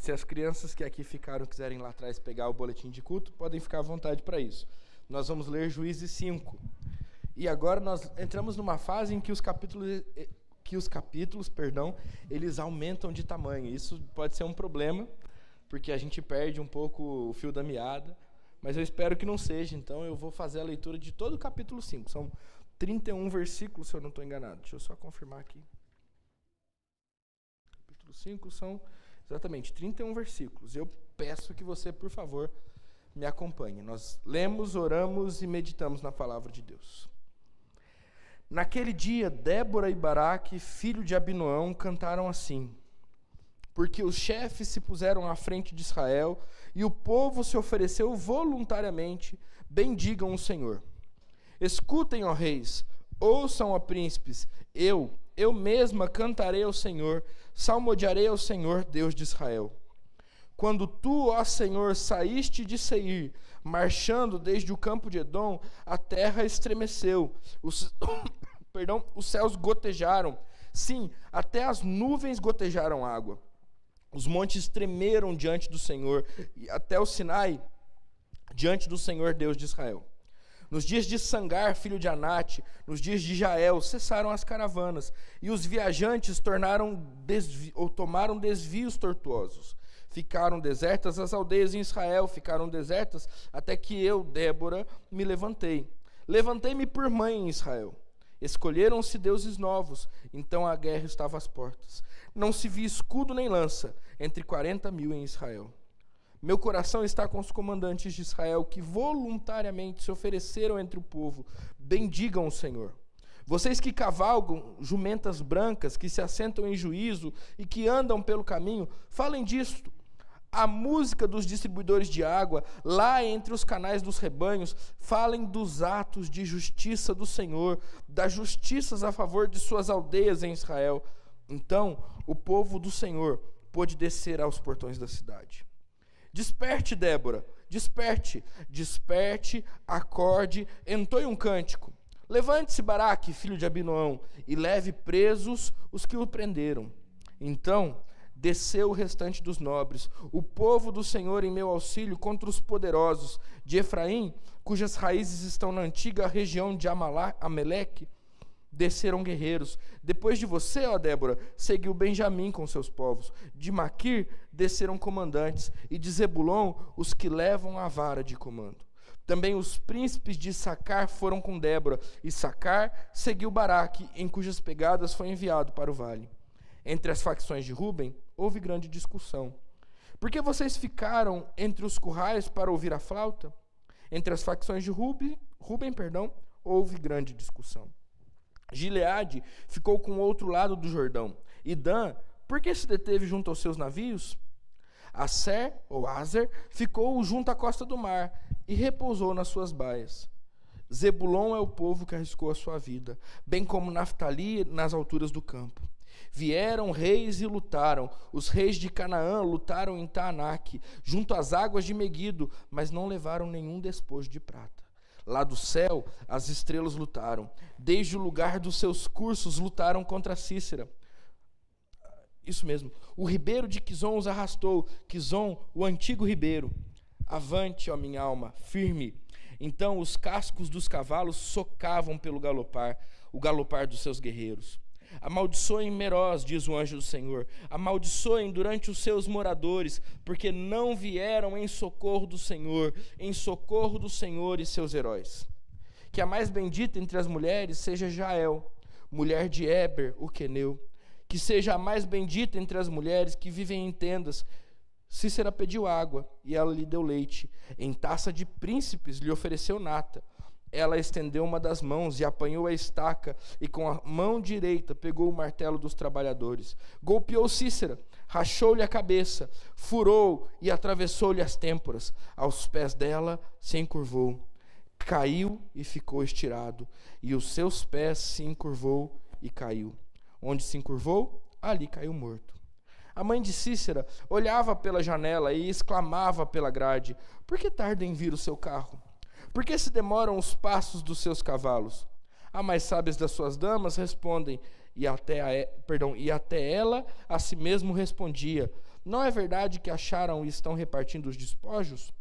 Se as crianças que aqui ficaram quiserem lá atrás pegar o boletim de culto, podem ficar à vontade para isso. Nós vamos ler Juízes 5. E agora nós entramos numa fase em que os capítulos, eles aumentam de tamanho. Isso pode ser um problema, porque a gente perde um pouco o fio da meada, mas eu espero que não seja. Então eu vou fazer a leitura de todo o capítulo 5. São 31 versículos, se eu não estou enganado. Deixa eu só confirmar aqui. Capítulo 5 são exatamente 31 versículos. Eu peço que você, por favor, me acompanhe. Nós lemos, oramos e meditamos na palavra de Deus. Naquele dia, Débora e Baraque, filho de Abinoão, cantaram assim: porque os chefes se puseram à frente de Israel e o povo se ofereceu voluntariamente, bendigam o Senhor. Escutem, ó reis, ouçam, ó príncipes, eu mesma cantarei ao Senhor, salmodiarei ao Senhor, Deus de Israel. Quando tu, ó Senhor, saíste de Seir, marchando desde o campo de Edom, a terra estremeceu, os céus gotejaram, sim, até as nuvens gotejaram água. Os montes tremeram diante do Senhor, e até o Sinai, diante do Senhor Deus de Israel. Nos dias de Sangar, filho de Anate, nos dias de Jael, cessaram as caravanas, e os viajantes tomaram desvios tortuosos. Ficaram desertas as aldeias em Israel, ficaram desertas até que eu, Débora, me levantei. Levantei-me por mãe em Israel. Escolheram-se deuses novos, então a guerra estava às portas. Não se via escudo nem lança, entre 40.000 em Israel. Meu coração está com os comandantes de Israel, que voluntariamente se ofereceram entre o povo. Bendigam o Senhor. Vocês que cavalgam jumentas brancas, que se assentam em juízo e que andam pelo caminho, falem disto. A música dos distribuidores de água, lá entre os canais dos rebanhos, falem dos atos de justiça do Senhor, das justiças a favor de suas aldeias em Israel. Então, o povo do Senhor pôde descer aos portões da cidade. Desperte, Débora, desperte, acorde, entoie um cântico. Levante-se, Baraque, filho de Abinoão, e leve presos os que o prenderam. Então desceu o restante dos nobres, o povo do Senhor em meu auxílio contra os poderosos de Efraim, cujas raízes estão na antiga região de Ameleque. Desceram guerreiros. Depois de você, ó Débora, seguiu Benjamim com seus povos. De Maquir desceram comandantes, e de Zebulon os que levam a vara de comando. Também os príncipes de Issacar foram com Débora, e Issacar seguiu Baraque, em cujas pegadas foi enviado para o vale. Entre as facções de Ruben, houve grande discussão. Por que vocês ficaram entre os currais para ouvir a flauta? Entre as facções de Ruben, houve grande discussão. Gileade ficou com o outro lado do Jordão. E Dan, por que se deteve junto aos seus navios? Aser ficou junto à costa do mar e repousou nas suas baias. Zebulon é o povo que arriscou a sua vida, bem como Naftali nas alturas do campo. Vieram reis e lutaram. Os reis de Canaã lutaram em Taanaque, junto às águas de Meguido, mas não levaram nenhum despojo de prata. Lá do céu, as estrelas lutaram. Desde o lugar dos seus cursos, lutaram contra Cícera. Isso mesmo. O ribeiro de Quizon os arrastou. Quizon, o antigo ribeiro. Avante, ó minha alma, firme. Então os cascos dos cavalos socavam pelo galopar, o galopar dos seus guerreiros. Amaldiçoem Meroz, diz o anjo do Senhor. Amaldiçoem durante os seus moradores, porque não vieram em socorro do Senhor e seus heróis. Que a mais bendita entre as mulheres seja Jael, mulher de Éber, o queneu. Que seja a mais bendita entre as mulheres que vivem em tendas. Cícera pediu água, e ela lhe deu leite. Em taça de príncipes lhe ofereceu nata. Ela estendeu uma das mãos e apanhou a estaca, e com a mão direita pegou o martelo dos trabalhadores. Golpeou Cícera, rachou-lhe a cabeça, furou e atravessou-lhe as têmporas. Aos pés dela se encurvou, caiu e ficou estirado, e os seus pés se encurvou e caiu. Onde se encurvou, ali caiu morto. A mãe de Cícera olhava pela janela e exclamava pela grade: por que tarda em vir o seu carro? Por que se demoram os passos dos seus cavalos? As mais sábias das suas damas respondem, e até ela a si mesmo respondia: Não é verdade que acharam e estão repartindo os despojos?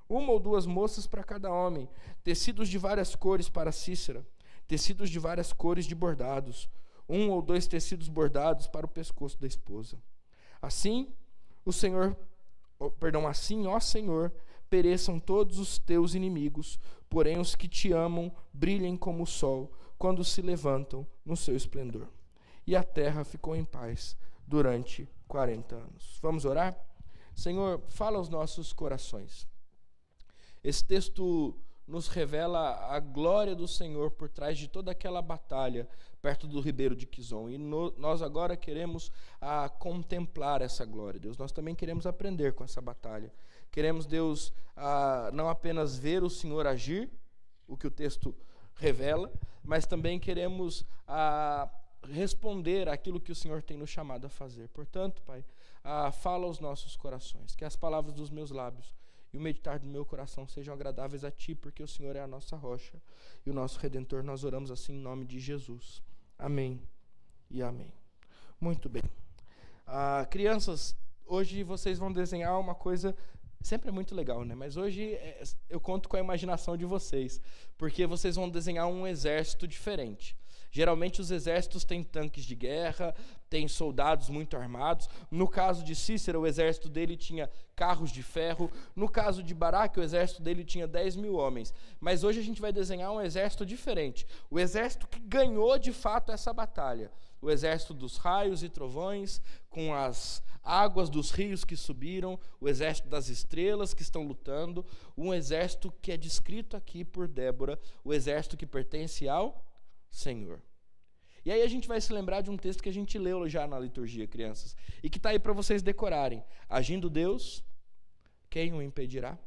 1 ou 2 moças para cada homem, tecidos de várias cores para Cícera, tecidos de várias cores de bordados, 1 ou 2 tecidos bordados para o pescoço da esposa. Assim, ó Senhor, pereçam todos os teus inimigos, porém os que te amam brilhem como o sol quando se levantam no seu esplendor. E a terra ficou em paz durante 40 anos. Vamos orar? Senhor, fala aos nossos corações. Esse texto nos revela a glória do Senhor por trás de toda aquela batalha perto do ribeiro de Quizon. E nós agora queremos contemplar essa glória, Deus. Nós também queremos aprender com essa batalha. Queremos, Deus, não apenas ver o Senhor agir, o que o texto revela, mas também queremos responder àquilo que o Senhor tem nos chamado a fazer. Portanto, Pai, fala aos nossos corações, que as palavras dos meus lábios e o meditar do meu coração sejam agradáveis a Ti, porque o Senhor é a nossa rocha e o nosso Redentor. Nós oramos assim em nome de Jesus. Amém e amém. Muito bem. Crianças, hoje vocês vão desenhar uma coisa, sempre é muito legal, né? Mas hoje eu conto com a imaginação de vocês, porque vocês vão desenhar um exército diferente. Geralmente os exércitos têm tanques de guerra, têm soldados muito armados. No caso de Cícera, o exército dele tinha carros de ferro. No caso de Baraque, o exército dele tinha 10.000 homens. Mas hoje a gente vai desenhar um exército diferente. O exército que ganhou de fato essa batalha. O exército dos raios e trovões, com as águas dos rios que subiram, o exército das estrelas que estão lutando, um exército que é descrito aqui por Débora, o exército que pertence ao Senhor. E aí a gente vai se lembrar de um texto que a gente leu já na liturgia, crianças, e que está aí para vocês decorarem. Agindo Deus, quem o impedirá?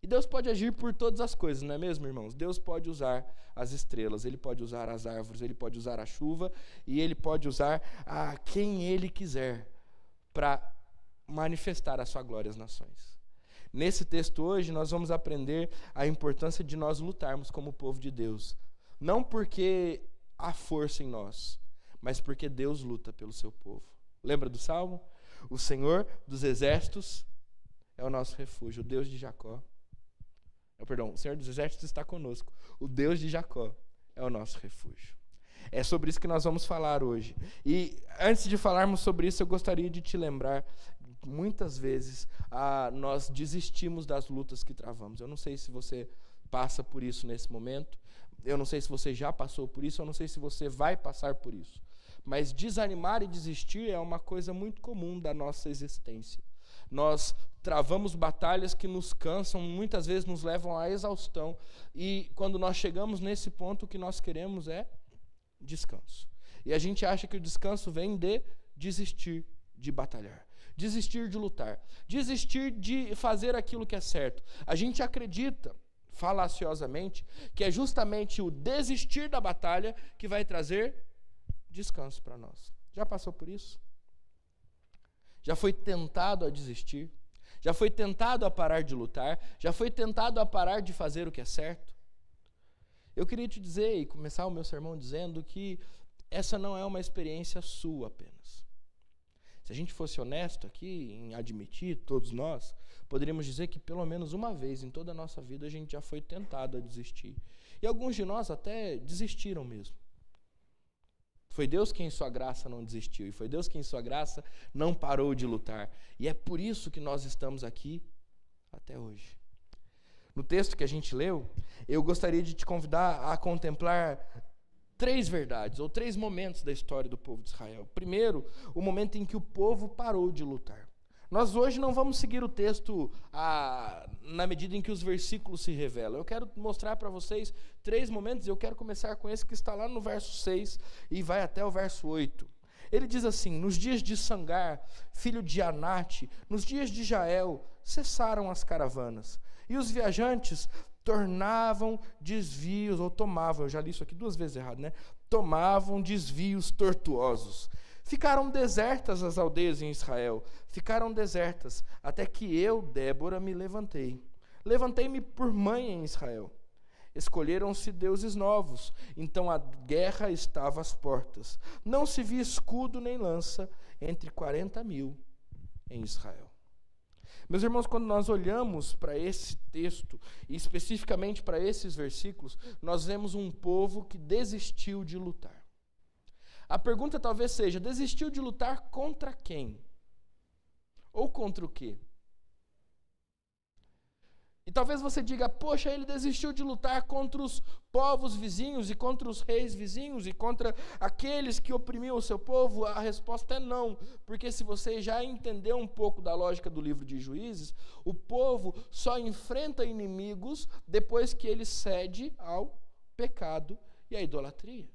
E Deus pode agir por todas as coisas, não é mesmo, irmãos? Deus pode usar as estrelas, Ele pode usar as árvores, Ele pode usar a chuva, e Ele pode usar a quem Ele quiser para manifestar a sua glória às nações. Nesse texto hoje nós vamos aprender a importância de nós lutarmos como povo de Deus. Não porque há força em nós, mas porque Deus luta pelo seu povo. Lembra do Salmo? O Senhor dos exércitos é o nosso refúgio, o Deus de Jacó. O Senhor dos exércitos está conosco. O Deus de Jacó é o nosso refúgio. É sobre isso que nós vamos falar hoje. E antes de falarmos sobre isso, eu gostaria de te lembrar, muitas vezes nós desistimos das lutas que travamos. Eu não sei se você passa por isso nesse momento. Eu não sei se você já passou por isso, eu não sei se você vai passar por isso. Mas desanimar e desistir é uma coisa muito comum da nossa existência. Nós travamos batalhas que nos cansam, muitas vezes nos levam à exaustão. E quando nós chegamos nesse ponto, o que nós queremos é descanso. E a gente acha que o descanso vem de desistir de batalhar, desistir de lutar, desistir de fazer aquilo que é certo. A gente acredita falaciosamente que é justamente o desistir da batalha que vai trazer descanso para nós. Já passou por isso? Já foi tentado a desistir? Já foi tentado a parar de lutar? Já foi tentado a parar de fazer o que é certo? Eu queria te dizer e começar o meu sermão dizendo que essa não é uma experiência sua apenas. Se a gente fosse honesto aqui em admitir, todos nós, poderíamos dizer que pelo menos uma vez em toda a nossa vida a gente já foi tentado a desistir. E alguns de nós até desistiram mesmo. Foi Deus quem em sua graça não desistiu, e foi Deus quem em sua graça não parou de lutar. E é por isso que nós estamos aqui até hoje. No texto que a gente leu, eu gostaria de te convidar a contemplar 3 verdades, ou 3 momentos da história do povo de Israel. Primeiro, o momento em que o povo parou de lutar. Nós hoje não vamos seguir o texto na medida em que os versículos se revelam. Eu quero mostrar para vocês 3 momentos, e eu quero começar com esse que está lá no verso 6 e vai até o verso 8. Ele diz assim: nos dias de Sangar, filho de Anate, nos dias de Jael, cessaram as caravanas, e os viajantes tomavam desvios tortuosos. Ficaram desertas as aldeias em Israel, ficaram desertas, até que eu, Débora, me levantei. Levantei-me por mãe em Israel. Escolheram-se deuses novos, então a guerra estava às portas. Não se via escudo nem lança entre 40.000 em Israel. Meus irmãos, quando nós olhamos para esse texto, e especificamente para esses versículos, nós vemos um povo que desistiu de lutar. A pergunta talvez seja: desistiu de lutar contra quem? Ou contra o quê? E talvez você diga: poxa, ele desistiu de lutar contra os povos vizinhos e contra os reis vizinhos e contra aqueles que oprimiam o seu povo. A resposta é não, porque se você já entendeu um pouco da lógica do livro de Juízes, o povo só enfrenta inimigos depois que ele cede ao pecado e à idolatria.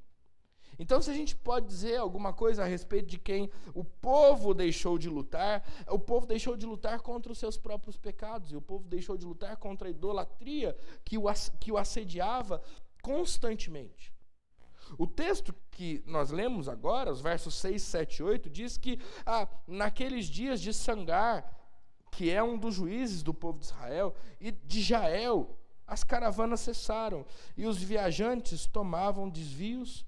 Então, se a gente pode dizer alguma coisa a respeito de quem o povo deixou de lutar, o povo deixou de lutar contra os seus próprios pecados, e o povo deixou de lutar contra a idolatria que o assediava constantemente. O texto que nós lemos agora, os versos 6, 7 e 8, diz que naqueles dias de Sangar, que é um dos juízes do povo de Israel, e de Jael, as caravanas cessaram, e os viajantes tomavam desvios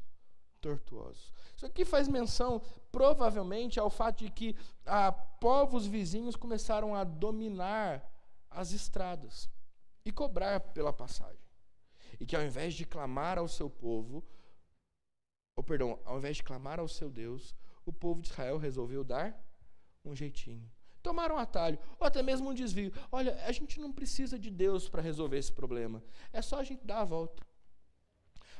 tortuosos. Isso aqui faz menção, provavelmente, ao fato de que povos vizinhos começaram a dominar as estradas e cobrar pela passagem. E que ao invés de clamar ao seu povo, ao invés de clamar ao seu Deus, o povo de Israel resolveu dar um jeitinho. Tomaram um atalho, ou até mesmo um desvio. Olha, a gente não precisa de Deus para resolver esse problema. É só a gente dar a volta.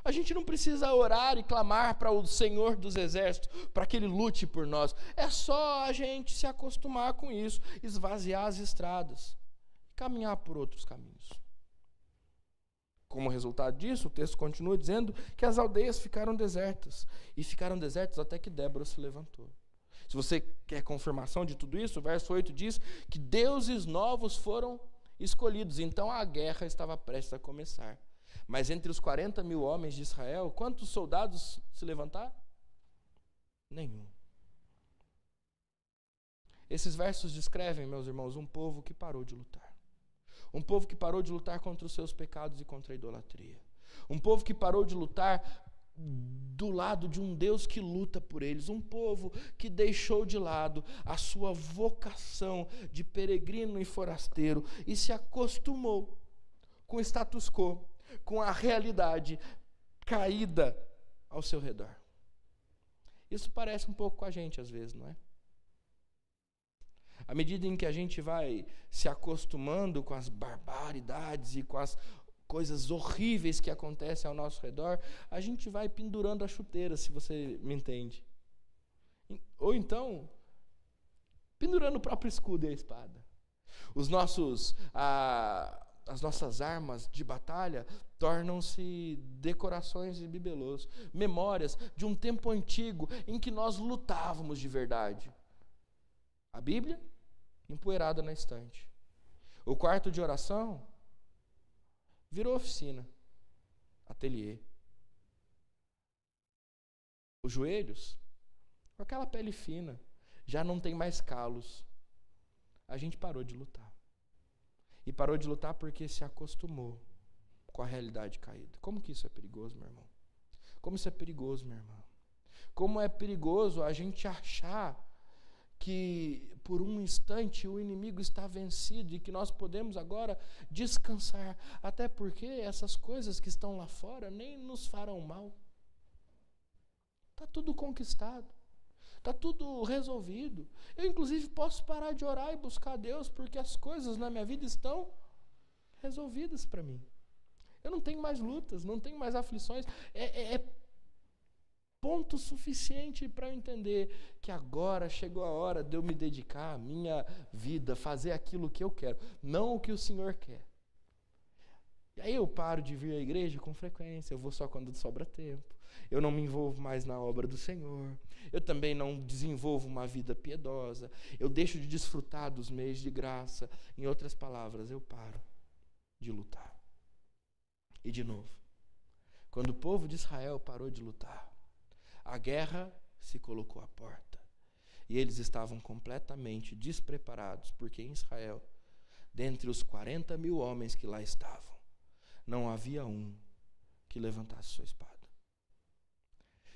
A gente não precisa orar e clamar para o Senhor dos Exércitos, para que Ele lute por nós. É só a gente se acostumar com isso, esvaziar as estradas, caminhar por outros caminhos. Como resultado disso, o texto continua dizendo que as aldeias ficaram desertas. E ficaram desertas até que Débora se levantou. Se você quer confirmação de tudo isso, o verso 8 diz que deuses novos foram escolhidos. Então a guerra estava prestes a começar. Mas entre os 40 mil homens de Israel, quantos soldados se levantaram? Nenhum. Esses versos descrevem, meus irmãos, um povo que parou de lutar. Um povo que parou de lutar contra os seus pecados e contra a idolatria. Um povo que parou de lutar do lado de um Deus que luta por eles. Um povo que deixou de lado a sua vocação de peregrino e forasteiro e se acostumou com o status quo, com a realidade caída ao seu redor. Isso parece um pouco com a gente às vezes, não é? À medida em que a gente vai se acostumando com as barbaridades e com as coisas horríveis que acontecem ao nosso redor, a gente vai pendurando a chuteira, se você me entende. Ou então, pendurando o próprio escudo e a espada. As nossas armas de batalha tornam-se decorações de bibelôs, memórias de um tempo antigo em que nós lutávamos de verdade. A Bíblia, empoeirada na estante. O quarto de oração virou oficina, ateliê. Os joelhos, com aquela pele fina, já não tem mais calos. A gente parou de lutar. E parou de lutar porque se acostumou com a realidade caída. Como que isso é perigoso, meu irmão? Como isso é perigoso, minha irmã? Como é perigoso a gente achar que por um instante o inimigo está vencido e que nós podemos agora descansar, até porque essas coisas que estão lá fora nem nos farão mal. Está tudo conquistado, está tudo resolvido. Eu inclusive posso parar de orar e buscar a Deus porque as coisas na minha vida estão resolvidas para mim. Eu não tenho mais lutas, não tenho mais aflições. É ponto suficiente para eu entender que agora chegou a hora de eu me dedicar à minha vida, fazer aquilo que eu quero, não o que o Senhor quer. E aí eu paro de vir à igreja com frequência, eu vou só quando sobra tempo, eu não me envolvo mais na obra do Senhor, eu também não desenvolvo uma vida piedosa, eu deixo de desfrutar dos meios de graça. Em outras palavras, eu paro de lutar. E de novo, quando o povo de Israel parou de lutar, a guerra se colocou à porta. E eles estavam completamente despreparados, porque em Israel, dentre os 40 mil homens que lá estavam, não havia um que levantasse sua espada.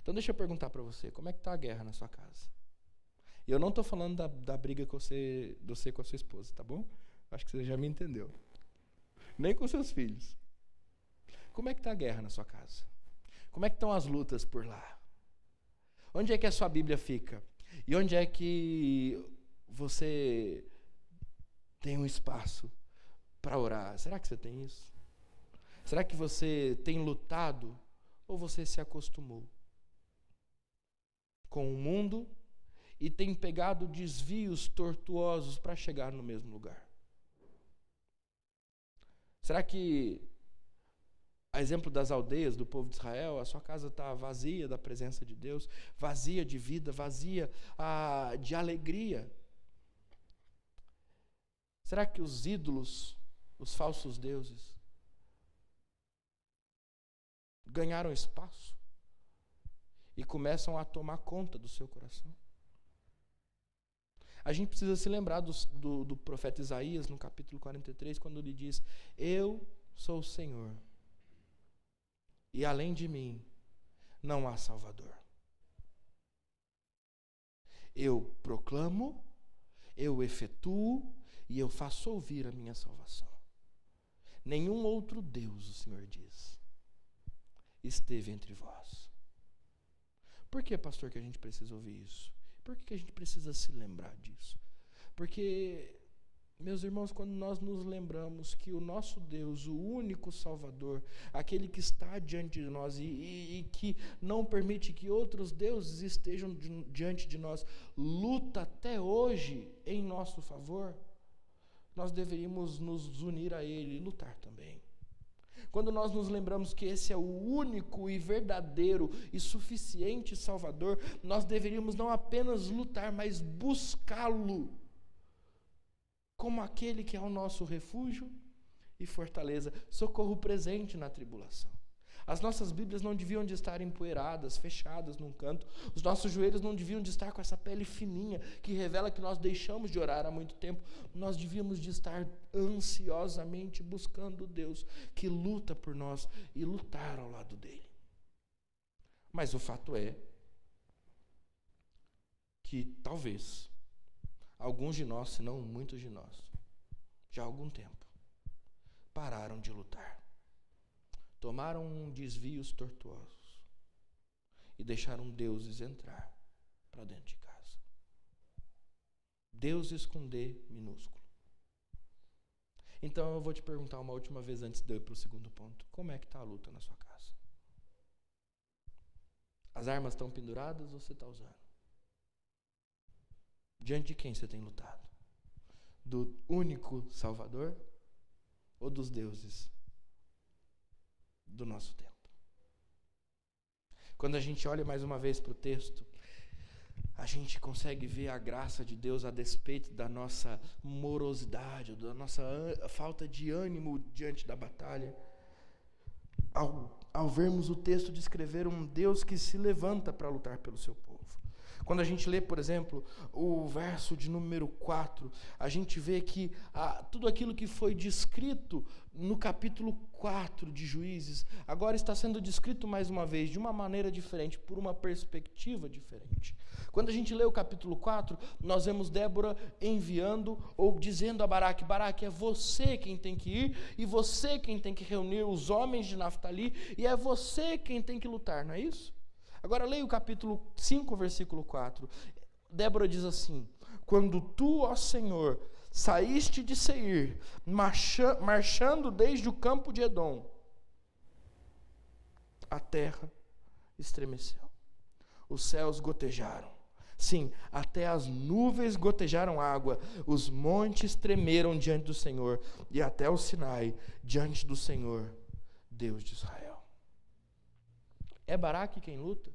Então deixa eu perguntar para você, como é que está a guerra na sua casa? E eu não estou falando da briga que você com a sua esposa, tá bom? Acho que você já me entendeu. Nem com seus filhos. Como é que está a guerra na sua casa? Como é que estão as lutas por lá? Onde é que a sua Bíblia fica? E onde é que você tem um espaço para orar? Será que você tem isso? Será que você tem lutado ou você se acostumou com o mundo e tem pegado desvios tortuosos para chegar no mesmo lugar? Será que, a exemplo das aldeias do povo de Israel, a sua casa está vazia da presença de Deus, vazia de vida, vazia de alegria? Será que os ídolos, os falsos deuses, ganharam espaço e começam a tomar conta do seu coração? A gente precisa se lembrar do profeta Isaías, no capítulo 43, quando ele diz: eu sou o Senhor, e além de mim não há Salvador. Eu proclamo, eu efetuo e eu faço ouvir a minha salvação. Nenhum outro Deus, o Senhor diz, esteve entre vós. Por que, pastor, que a gente precisa ouvir isso? Por que a gente precisa se lembrar disso? Porque, meus irmãos, quando nós nos lembramos que o nosso Deus, o único Salvador, aquele que está diante de nós e que não permite que outros deuses estejam diante de nós, luta até hoje em nosso favor, nós deveríamos nos unir a Ele e lutar também. Quando nós nos lembramos que esse é o único e verdadeiro e suficiente Salvador, nós deveríamos não apenas lutar, mas buscá-lo como aquele que é o nosso refúgio e fortaleza, socorro presente na tribulação. As nossas Bíblias não deviam de estar empoeiradas, fechadas num canto. Os nossos joelhos não deviam de estar com essa pele fininha que revela que nós deixamos de orar há muito tempo. Nós devíamos de estar ansiosamente buscando Deus que luta por nós e lutar ao lado dele. Mas o fato é que talvez alguns de nós, se não muitos de nós, já há algum tempo, pararam de lutar. Tomaram desvios tortuosos e deixaram deuses entrar para dentro de casa. Deuses com D minúsculo. Então eu vou te perguntar uma última vez antes de eu ir para o segundo ponto. Como é que está a luta na sua casa? As armas estão penduradas ou você está usando? Diante de quem você tem lutado? Do único Salvador ou dos deuses do nosso tempo? Quando a gente olha mais uma vez para o texto, a gente consegue ver a graça de Deus a despeito da nossa morosidade, da nossa falta de ânimo diante da batalha. Ao vermos o texto descrever um Deus que se levanta para lutar pelo seu povo. Quando a gente lê, por exemplo, o verso de número 4, a gente vê que tudo aquilo que foi descrito no capítulo 4 de Juízes, agora está sendo descrito mais uma vez, de uma maneira diferente, por uma perspectiva diferente. Quando a gente lê o capítulo 4, nós vemos Débora enviando ou dizendo a Baraque: Baraque, é você quem tem que ir, e você quem tem que reunir os homens de Naftali, e é você quem tem que lutar, não é isso? Agora leia o capítulo 5, versículo 4. Débora diz assim: quando tu, ó Senhor, saíste de Seir, marchando desde o campo de Edom, a terra estremeceu, os céus gotejaram, sim, até as nuvens gotejaram água, os montes tremeram diante do Senhor, e até o Sinai diante do Senhor, Deus de Israel. É Baraque quem luta?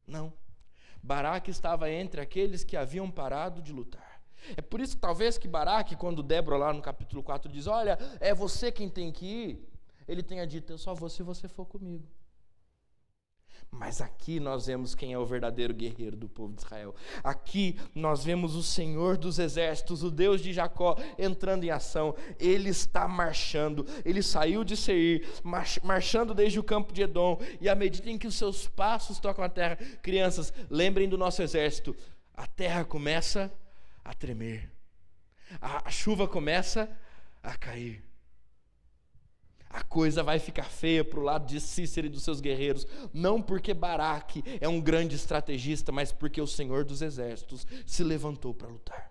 Não. Baraque estava entre aqueles que haviam parado de lutar. É por isso, talvez, que Baraque, quando Débora lá no capítulo 4 diz: olha, é você quem tem que ir, ele tenha dito: eu só vou se você for comigo. Mas aqui nós vemos quem é o verdadeiro guerreiro do povo de Israel. Aqui nós vemos o Senhor dos exércitos, o Deus de Jacó, entrando em ação. Ele está marchando, ele saiu de Seir, marchando desde o campo de Edom, e à medida em que os seus passos tocam a terra, crianças, lembrem do nosso exército. a terra começa a tremer, a chuva começa a cair. A coisa vai ficar feia para o lado de Cícera e dos seus guerreiros, não porque Baraque é um grande estrategista, mas porque o Senhor dos Exércitos se levantou para lutar.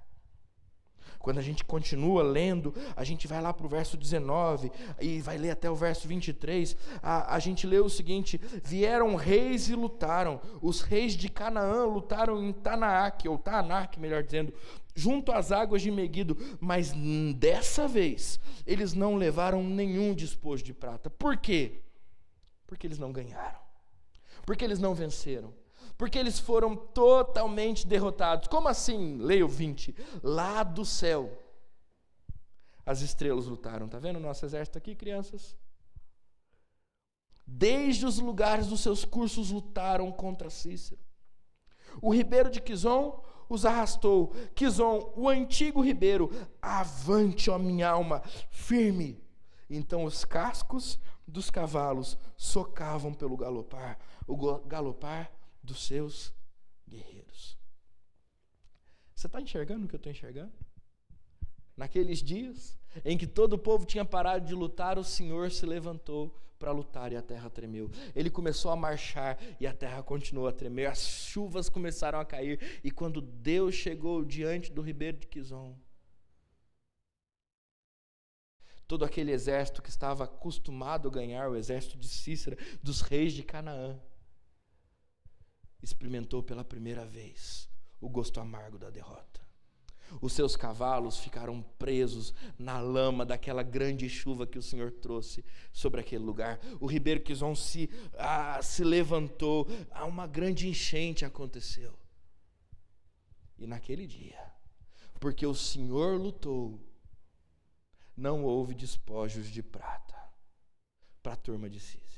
Quando a gente continua lendo, a gente vai lá para o verso 19 e vai ler até o verso 23, a gente lê o seguinte: vieram reis e lutaram, os reis de Canaã lutaram em Taanaque, ou Taanaque, melhor dizendo, junto às águas de Meguido, mas dessa vez eles não levaram nenhum despojo de prata. Por quê? Porque eles não ganharam, porque eles não venceram, porque eles foram totalmente derrotados. Como assim? Leia o 20. Lá do céu, as estrelas lutaram. Está vendo o nosso exército aqui, crianças? Desde os lugares dos seus cursos lutaram contra Cícero. O ribeiro de Quizon os arrastou. Quizon, o antigo ribeiro, avante, ó minha alma, firme. Então os cascos dos cavalos socavam pelo galopar, o galopar dos seus guerreiros. Você está enxergando o que eu estou enxergando? Naqueles dias em que todo o povo tinha parado de lutar, o Senhor se levantou para lutar e a terra tremeu. Ele começou a marchar e a terra continuou a tremer. As chuvas começaram a cair. E quando Deus chegou diante do ribeiro de Quizon, todo aquele exército que estava acostumado a ganhar, o exército de Cícera, dos reis de Canaã, experimentou pela primeira vez o gosto amargo da derrota. Os seus cavalos ficaram presos na lama daquela grande chuva que o Senhor trouxe sobre aquele lugar. O ribeiro Quizon se levantou, uma grande enchente aconteceu. E naquele dia, porque o Senhor lutou, não houve despojos de prata para a turma de Cícera.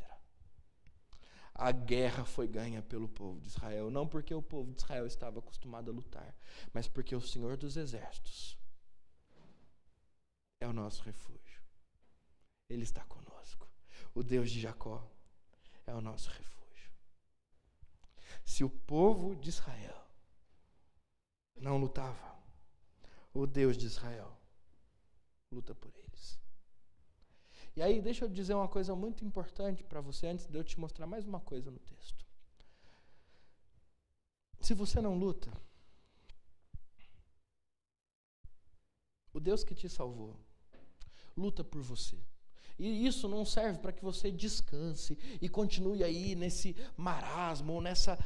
A guerra foi ganha pelo povo de Israel, não porque o povo de Israel estava acostumado a lutar, mas porque o Senhor dos Exércitos é o nosso refúgio. Ele está conosco. O Deus de Jacó é o nosso refúgio. Se o povo de Israel não lutava, o Deus de Israel luta por eles. E aí, deixa eu dizer uma coisa muito importante para você, antes de eu te mostrar mais uma coisa no texto. Se você não luta, o Deus que te salvou luta por você. E isso não serve para que você descanse e continue aí nesse marasmo, nessa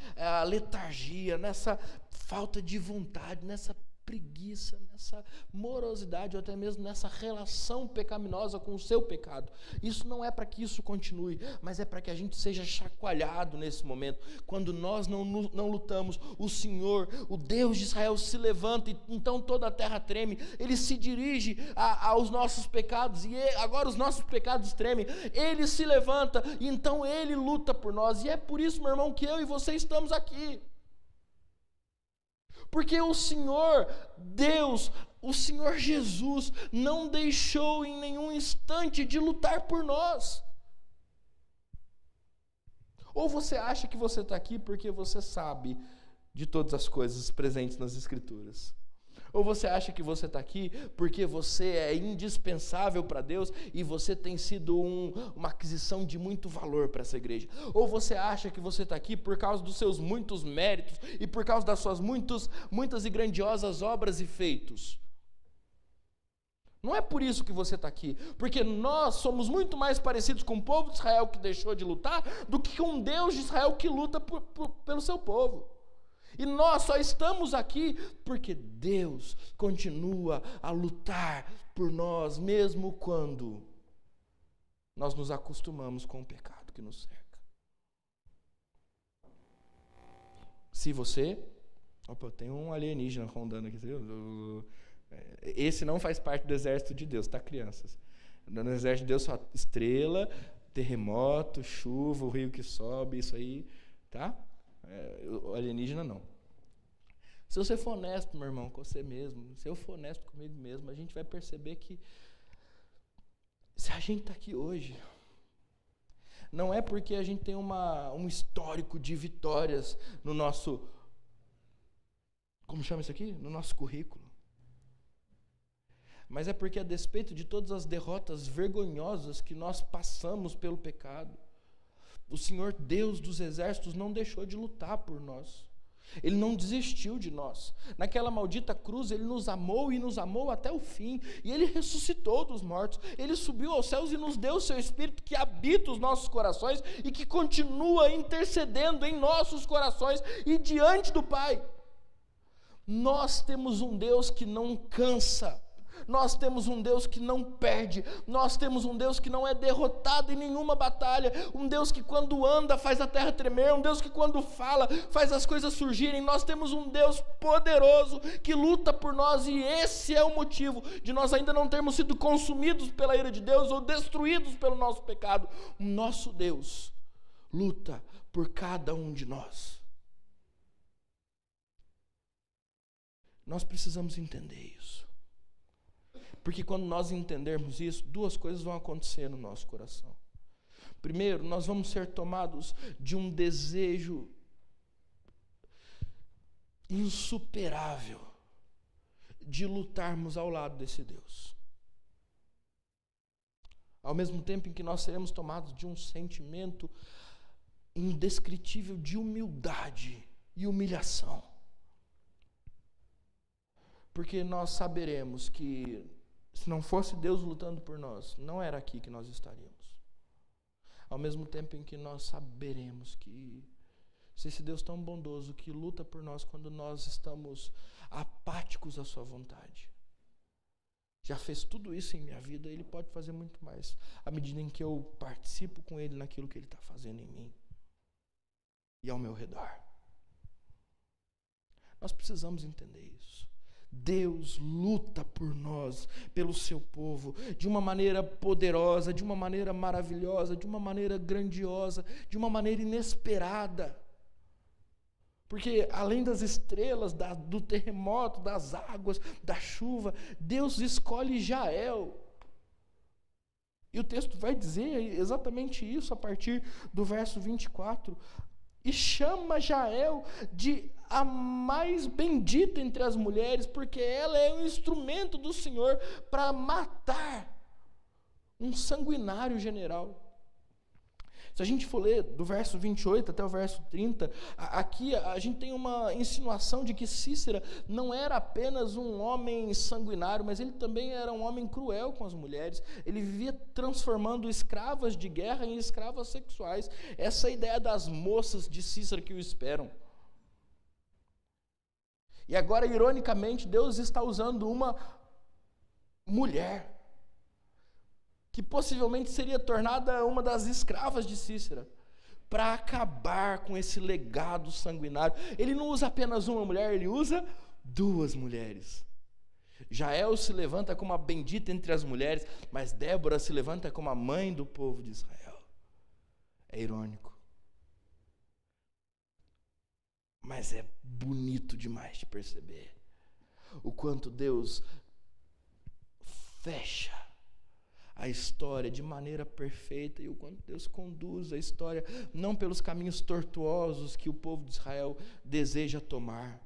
letargia, nessa falta de vontade, nessa preguiça, nessa morosidade ou até mesmo nessa relação pecaminosa com o seu pecado. Isso não é para que isso continue, mas é para que a gente seja chacoalhado nesse momento. Quando nós não lutamos, o Senhor, o Deus de Israel se levanta e então toda a terra treme. Ele se dirige aos nossos pecados e agora os nossos pecados tremem. Ele se levanta e então Ele luta por nós. E é por isso, meu irmão, que eu e você estamos aqui. Porque o Senhor Deus, o Senhor Jesus, não deixou em nenhum instante de lutar por nós. Ou você acha que você está aqui porque você sabe de todas as coisas presentes nas Escrituras? Ou você acha que você está aqui porque você é indispensável para Deus e você tem sido uma aquisição de muito valor para essa igreja? Ou você acha que você está aqui por causa dos seus muitos méritos e por causa das suas muitas e grandiosas obras e feitos? Não é por isso que você está aqui, porque nós somos muito mais parecidos com o povo de Israel que deixou de lutar do que com o Deus de Israel que luta pelo seu povo. E nós só estamos aqui porque Deus continua a lutar por nós, mesmo quando nós nos acostumamos com o pecado que nos cerca. Se você... Opa, tem um alienígena rondando aqui, viu? Esse não faz parte do exército de Deus, tá, crianças? No exército de Deus só estrela, terremoto, chuva, o rio que sobe, isso aí, tá? O alienígena não. Se você for honesto, meu irmão, com você mesmo, se eu for honesto comigo mesmo, a gente vai perceber que se a gente está aqui hoje, não é porque a gente tem um histórico de vitórias no nosso como chama isso aqui? No nosso currículo. Mas é porque, a despeito de todas as derrotas vergonhosas que nós passamos pelo pecado, o Senhor Deus dos exércitos não deixou de lutar por nós. Ele não desistiu de nós. Naquela maldita cruz, Ele nos amou e nos amou até o fim. E Ele ressuscitou dos mortos. Ele subiu aos céus e nos deu o seu Espírito que habita os nossos corações e que continua intercedendo em nossos corações e diante do Pai. Nós temos um Deus que não cansa. Nós temos um Deus que não perde. Nós temos um Deus que não é derrotado em nenhuma batalha. Um Deus que quando anda faz a terra tremer. Um Deus que quando fala faz as coisas surgirem. Nós temos um Deus poderoso que luta por nós. E esse é o motivo de nós ainda não termos sido consumidos pela ira de Deus ou destruídos pelo nosso pecado. O nosso Deus luta por cada um de nós. Nós precisamos entender isso. Porque quando nós entendermos isso, duas coisas vão acontecer no nosso coração. Primeiro, nós vamos ser tomados de um desejo insuperável de lutarmos ao lado desse Deus. Ao mesmo tempo em que nós seremos tomados de um sentimento indescritível de humildade e humilhação. Porque nós saberemos que se não fosse Deus lutando por nós, não era aqui que nós estaríamos. Ao mesmo tempo em que nós saberemos que se esse Deus tão bondoso que luta por nós quando nós estamos apáticos à sua vontade, já fez tudo isso em minha vida, Ele pode fazer muito mais, à medida em que eu participo com Ele naquilo que Ele está fazendo em mim e ao meu redor. Nós precisamos entender isso. Deus luta por nós, pelo seu povo, de uma maneira poderosa, de uma maneira maravilhosa, de uma maneira grandiosa, de uma maneira inesperada. Porque além das estrelas, do terremoto, das águas, da chuva, Deus escolhe Jael. E o texto vai dizer exatamente isso a partir do verso 24. E chama Jael de a mais bendita entre as mulheres, porque ela é um instrumento do Senhor para matar um sanguinário general. Se a gente for ler do verso 28 até o verso 30, aqui a gente tem uma insinuação de que Cícera não era apenas um homem sanguinário, mas ele também era um homem cruel com as mulheres. Ele vivia transformando escravas de guerra em escravas sexuais. Essa é a ideia das moças de Cícera que o esperam. E agora, ironicamente, Deus está usando uma mulher que possivelmente seria tornada uma das escravas de Cícera, para acabar com esse legado sanguinário. Ele não usa apenas uma mulher, ele usa duas mulheres. Jael se levanta como a bendita entre as mulheres, mas Débora se levanta como a mãe do povo de Israel. É irônico. Mas é bonito demais de perceber o quanto Deus fecha a história de maneira perfeita e o quanto Deus conduz a história não pelos caminhos tortuosos que o povo de Israel deseja tomar,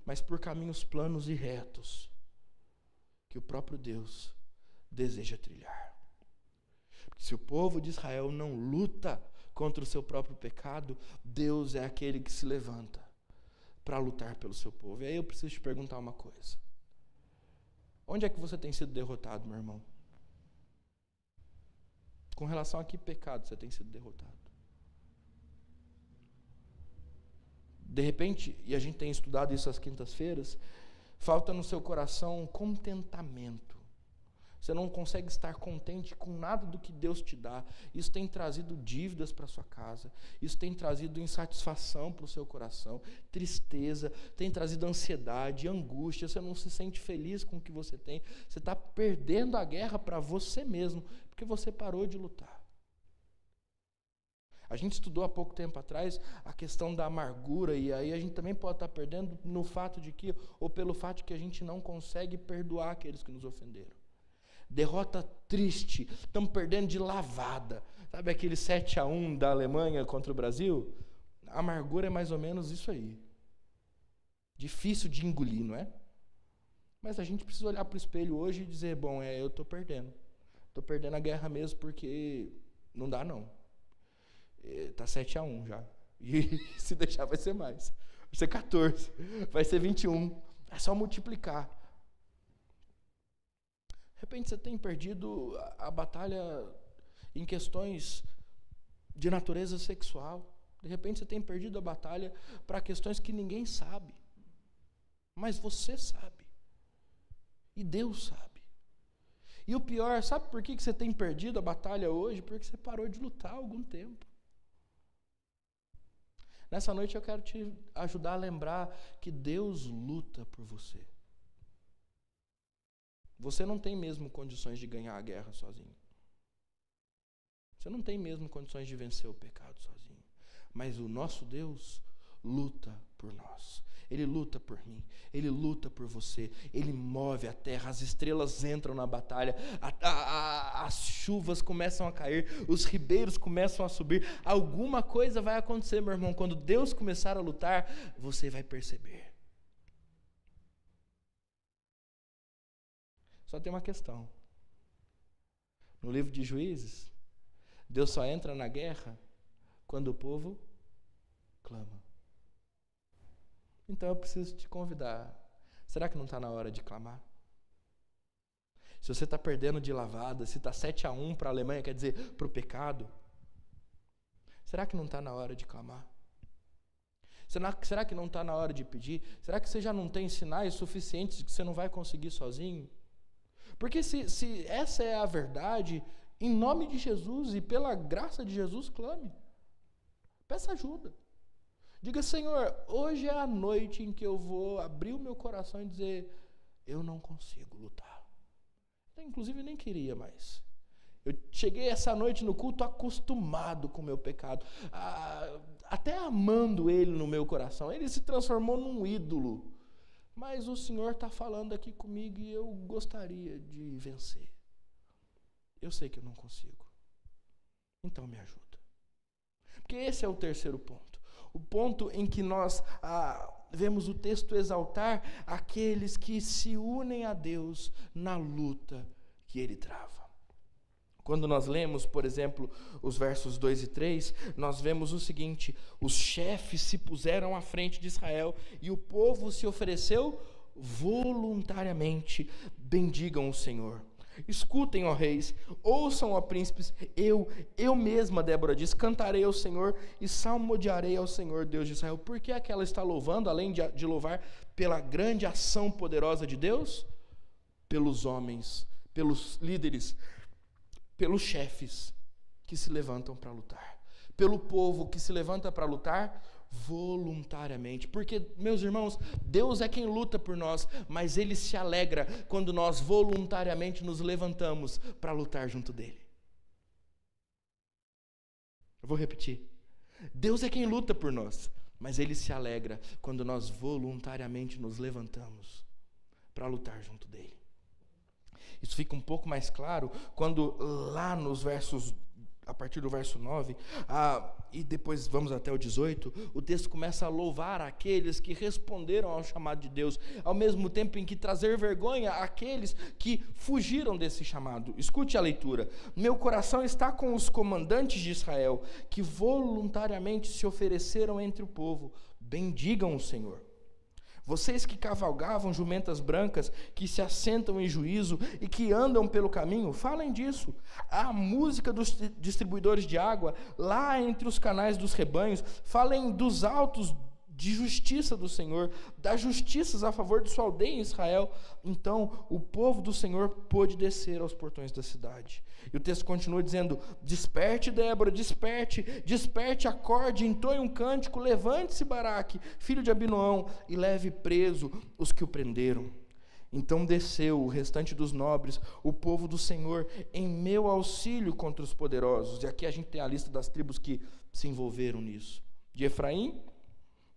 mas por caminhos planos e retos que o próprio Deus deseja trilhar. Porque se o povo de Israel não luta contra o seu próprio pecado, Deus é aquele que se levanta para lutar pelo seu povo. E aí eu preciso te perguntar uma coisa. Onde é que você tem sido derrotado, meu irmão? Com relação a que pecado você tem sido derrotado? De repente, e a gente tem estudado isso às quintas-feiras, falta no seu coração um contentamento. Você não consegue estar contente com nada do que Deus te dá. Isso tem trazido dívidas para sua casa. Isso tem trazido insatisfação para o seu coração, tristeza, tem trazido ansiedade, angústia. Você não se sente feliz com o que você tem. Você está perdendo a guerra para você mesmo, porque você parou de lutar. A gente estudou há pouco tempo atrás a questão da amargura, e aí a gente também pode estar perdendo no fato de que, ou pelo fato de que a gente não consegue perdoar aqueles que nos ofenderam. Derrota triste, estamos perdendo de lavada. Sabe aquele 7-1 da Alemanha contra o Brasil? A amargura é mais ou menos isso aí. Difícil de engolir, não é? Mas a gente precisa olhar para o espelho hoje e dizer, bom, eu estou perdendo. Estou perdendo a guerra mesmo porque não dá não. Está 7-1 já. E se deixar vai ser mais. Vai ser 14, vai ser 21. É só multiplicar. De repente você tem perdido a batalha em questões de natureza sexual. De repente você tem perdido a batalha para questões que ninguém sabe. Mas você sabe. E Deus sabe. E o pior, sabe por que você tem perdido a batalha hoje? Porque você parou de lutar há algum tempo. Nessa noite eu quero te ajudar a lembrar que Deus luta por você. Você não tem mesmo condições de ganhar a guerra sozinho. Você não tem mesmo condições de vencer o pecado sozinho. Mas o nosso Deus luta por nós. Ele luta por mim. Ele luta por você. Ele move a terra. As estrelas entram na batalha. As chuvas começam a cair. Os ribeiros começam a subir. Alguma coisa vai acontecer, meu irmão. Quando Deus começar a lutar, você vai perceber. Só tem uma questão. No livro de Juízes, Deus só entra na guerra quando o povo clama. Então eu preciso te convidar. Será que não está na hora de clamar? Se você está perdendo de lavada, se está 7-1 para a Alemanha, quer dizer, para o pecado, será que não está na hora de clamar? Será que não está na hora de pedir? Será que você já não tem sinais suficientes de que você não vai conseguir sozinho? Porque se essa é a verdade, em nome de Jesus e pela graça de Jesus, clame. Peça ajuda. Diga, Senhor, hoje é a noite em que eu vou abrir o meu coração e dizer, eu não consigo lutar. Eu, inclusive, nem queria mais. Eu cheguei essa noite no culto acostumado com o meu pecado, até amando ele no meu coração. Ele se transformou num ídolo. Mas o Senhor está falando aqui comigo e eu gostaria de vencer. Eu sei que eu não consigo. Então me ajuda. Porque esse é o terceiro ponto. O ponto em que nós vemos o texto exaltar aqueles que se unem a Deus na luta que Ele trava. Quando nós lemos, por exemplo, os versos 2 e 3, nós vemos o seguinte: os chefes se puseram à frente de Israel e o povo se ofereceu voluntariamente. Bendigam o Senhor. Escutem, ó reis, ouçam, ó príncipes, eu mesma, Débora diz, cantarei ao Senhor e salmodiarei ao Senhor, Deus de Israel. Por que é que ela está louvando, além de louvar pela grande ação poderosa de Deus? Pelos homens, pelos líderes, pelos chefes que se levantam para lutar, pelo povo que se levanta para lutar voluntariamente, porque, meus irmãos, Deus é quem luta por nós, mas Ele se alegra quando nós voluntariamente nos levantamos para lutar junto dEle. Eu vou repetir. Deus é quem luta por nós, mas Ele se alegra quando nós voluntariamente nos levantamos para lutar junto dEle. Isso fica um pouco mais claro quando lá nos versos, a partir do verso 9, e depois vamos até o 18, o texto começa a louvar aqueles que responderam ao chamado de Deus, ao mesmo tempo em que trazer vergonha àqueles que fugiram desse chamado. Escute a leitura. Meu coração está com os comandantes de Israel, que voluntariamente se ofereceram entre o povo. Bendigam o Senhor. Vocês que cavalgavam jumentas brancas, que se assentam em juízo e que andam pelo caminho, falem disso. A música dos distribuidores de água, lá entre os canais dos rebanhos, falem dos autos de justiça do Senhor, das justiças a favor de sua aldeia em Israel. Então o povo do Senhor pôde descer aos portões da cidade. E o texto continua dizendo: desperte, Débora, desperte, acorde, entoie um cântico, levante-se, Baraque, filho de Abinoão, e leve preso os que o prenderam. Então desceu o restante dos nobres, o povo do Senhor, em meu auxílio contra os poderosos. E aqui a gente tem a lista das tribos que se envolveram nisso. De Efraim,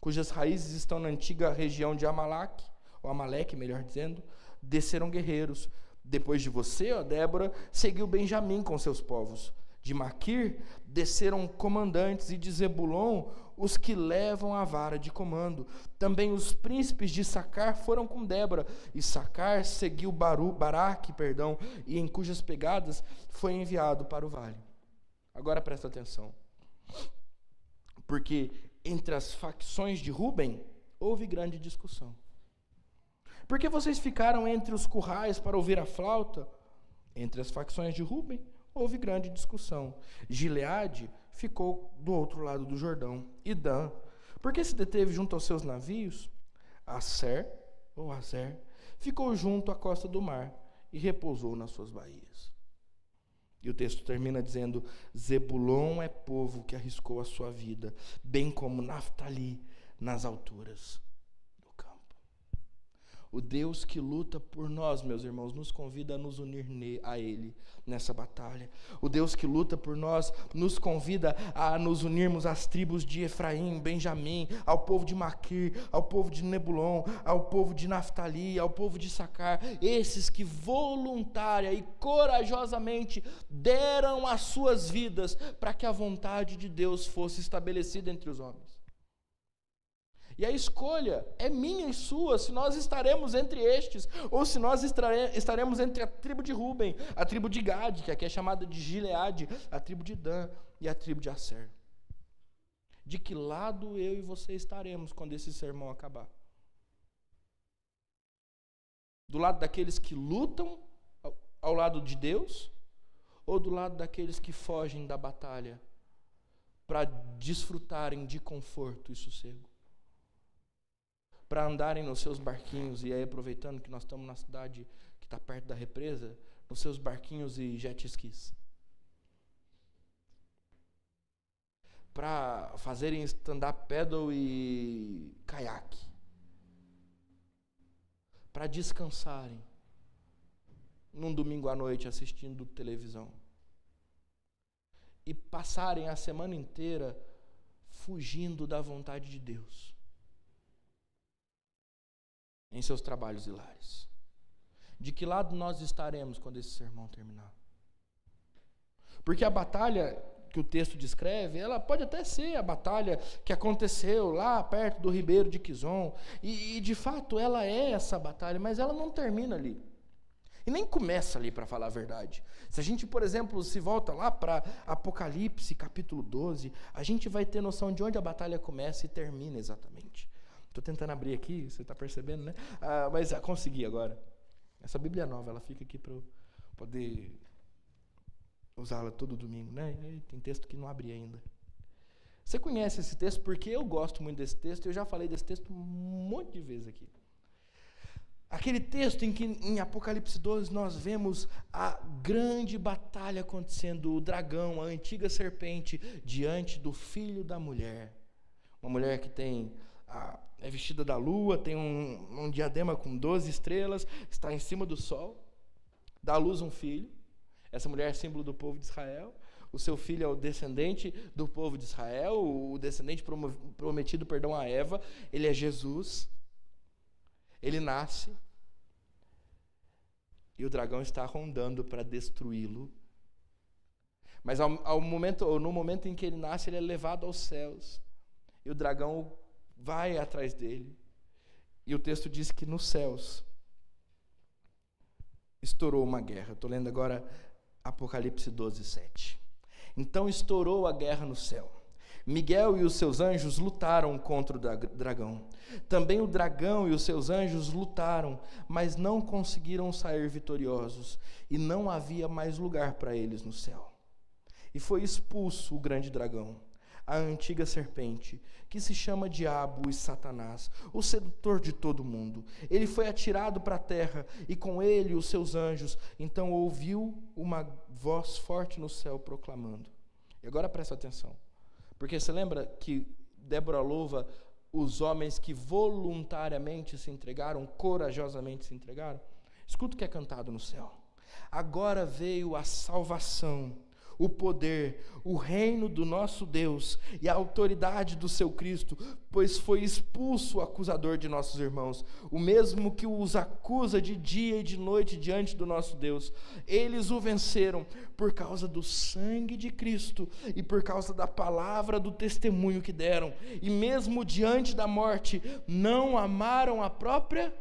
cujas raízes estão na antiga região de Amaleque, melhor dizendo, desceram guerreiros. Depois de você, ó Débora, seguiu Benjamim com seus povos. de Maquir desceram comandantes, e de Zebulon os que levam a vara de comando. Também os príncipes de Issacar foram com Débora. Issacar seguiu Baraque, e em cujas pegadas foi enviado para o vale. Agora presta atenção, porque entre as facções de Ruben houve grande discussão. Por que vocês ficaram entre os currais para ouvir a flauta? Entre as facções de Ruben houve grande discussão. Gileade ficou do outro lado do Jordão. E Dan, porque se deteve junto aos seus navios? Azer ficou junto à costa do mar e repousou nas suas baías. E o texto termina dizendo: Zebulon é povo que arriscou a sua vida, bem como Naftali nas alturas do campo. O Deus que luta por nós, meus irmãos, nos convida a nos unir a Ele nessa batalha. O Deus que luta por nós nos convida a nos unirmos às tribos de Efraim, Benjamim, ao povo de Maquir, ao povo de Nebulon, ao povo de Naftali, ao povo de Issacar, esses que voluntária e corajosamente deram as suas vidas para que a vontade de Deus fosse estabelecida entre os homens. E a escolha é minha e sua, se nós estaremos entre estes, ou se nós estaremos entre a tribo de Ruben, a tribo de Gade, que aqui é chamada de Gileade, a tribo de Dan e a tribo de Aser. De que lado eu e você estaremos quando esse sermão acabar? Do lado daqueles que lutam ao lado de Deus, ou do lado daqueles que fogem da batalha para desfrutarem de conforto e sossego? Para andarem nos seus barquinhos, e aí aproveitando que nós estamos na cidade que está perto da represa, nos seus barquinhos e jet skis. Para fazerem stand-up paddle e caiaque. Para descansarem num domingo à noite assistindo televisão. E passarem a semana inteira fugindo da vontade de Deus em seus trabalhos e lares. De que lado nós estaremos quando esse sermão terminar? Porque a batalha que o texto descreve, ela pode até ser a batalha que aconteceu lá perto do Ribeiro de Quizon, e de fato ela é essa batalha, mas ela não termina ali. E nem começa ali, para falar a verdade. Se a gente, por exemplo, se volta lá para Apocalipse, capítulo 12, a gente vai ter noção de onde a batalha começa e termina exatamente. Estou tentando abrir aqui, você está percebendo, né? Mas consegui agora. Essa Bíblia nova, ela fica aqui para eu poder usá-la todo domingo, né? E tem texto que não abri ainda. Você conhece esse texto porque eu gosto muito desse texto, eu já falei desse texto um monte de vezes aqui. Aquele texto em que em Apocalipse 12 nós vemos a grande batalha acontecendo, o dragão, a antiga serpente, diante do filho da mulher. Uma mulher que é vestida da lua, tem um diadema com 12 estrelas, está em cima do sol, dá à luz um filho. Essa mulher é símbolo do povo de Israel. O seu filho é o descendente do povo de Israel, o descendente prometido, a Eva. Ele é Jesus. Ele nasce. E o dragão está rondando para destruí-lo. Mas no momento em que ele nasce, ele é levado aos céus. E o dragão vai atrás dele. E o texto diz que nos céus estourou uma guerra. Estou lendo agora Apocalipse 12, 7. Então estourou a guerra no céu. Miguel e os seus anjos lutaram contra o dragão. Também o dragão e os seus anjos lutaram, mas não conseguiram sair vitoriosos. E não havia mais lugar para eles no céu. E foi expulso o grande dragão, a antiga serpente, que se chama Diabo e Satanás, o sedutor de todo mundo. Ele foi atirado para a terra, e com ele os seus anjos. Então ouviu uma voz forte no céu proclamando. E agora presta atenção, porque você lembra que Débora louva os homens que voluntariamente se entregaram, corajosamente se entregaram? Escuta o que é cantado no céu. Agora veio a salvação, o poder, o reino do nosso Deus e a autoridade do seu Cristo, pois foi expulso o acusador de nossos irmãos, o mesmo que os acusa de dia e de noite diante do nosso Deus. Eles o venceram por causa do sangue de Cristo e por causa da palavra do testemunho que deram, e mesmo diante da morte, não amaram a própria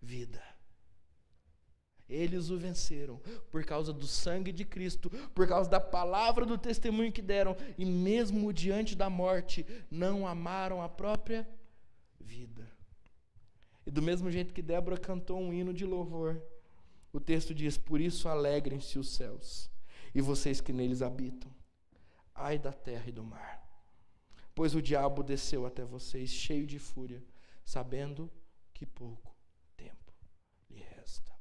vida. Eles o venceram por causa do sangue de Cristo, por causa da palavra do testemunho que deram, e mesmo diante da morte, não amaram a própria vida. E do mesmo jeito que Débora cantou um hino de louvor, o texto diz: por isso alegrem-se os céus, e vocês que neles habitam. Ai da terra e do mar, pois o diabo desceu até vocês, cheio de fúria, sabendo que pouco tempo lhe resta.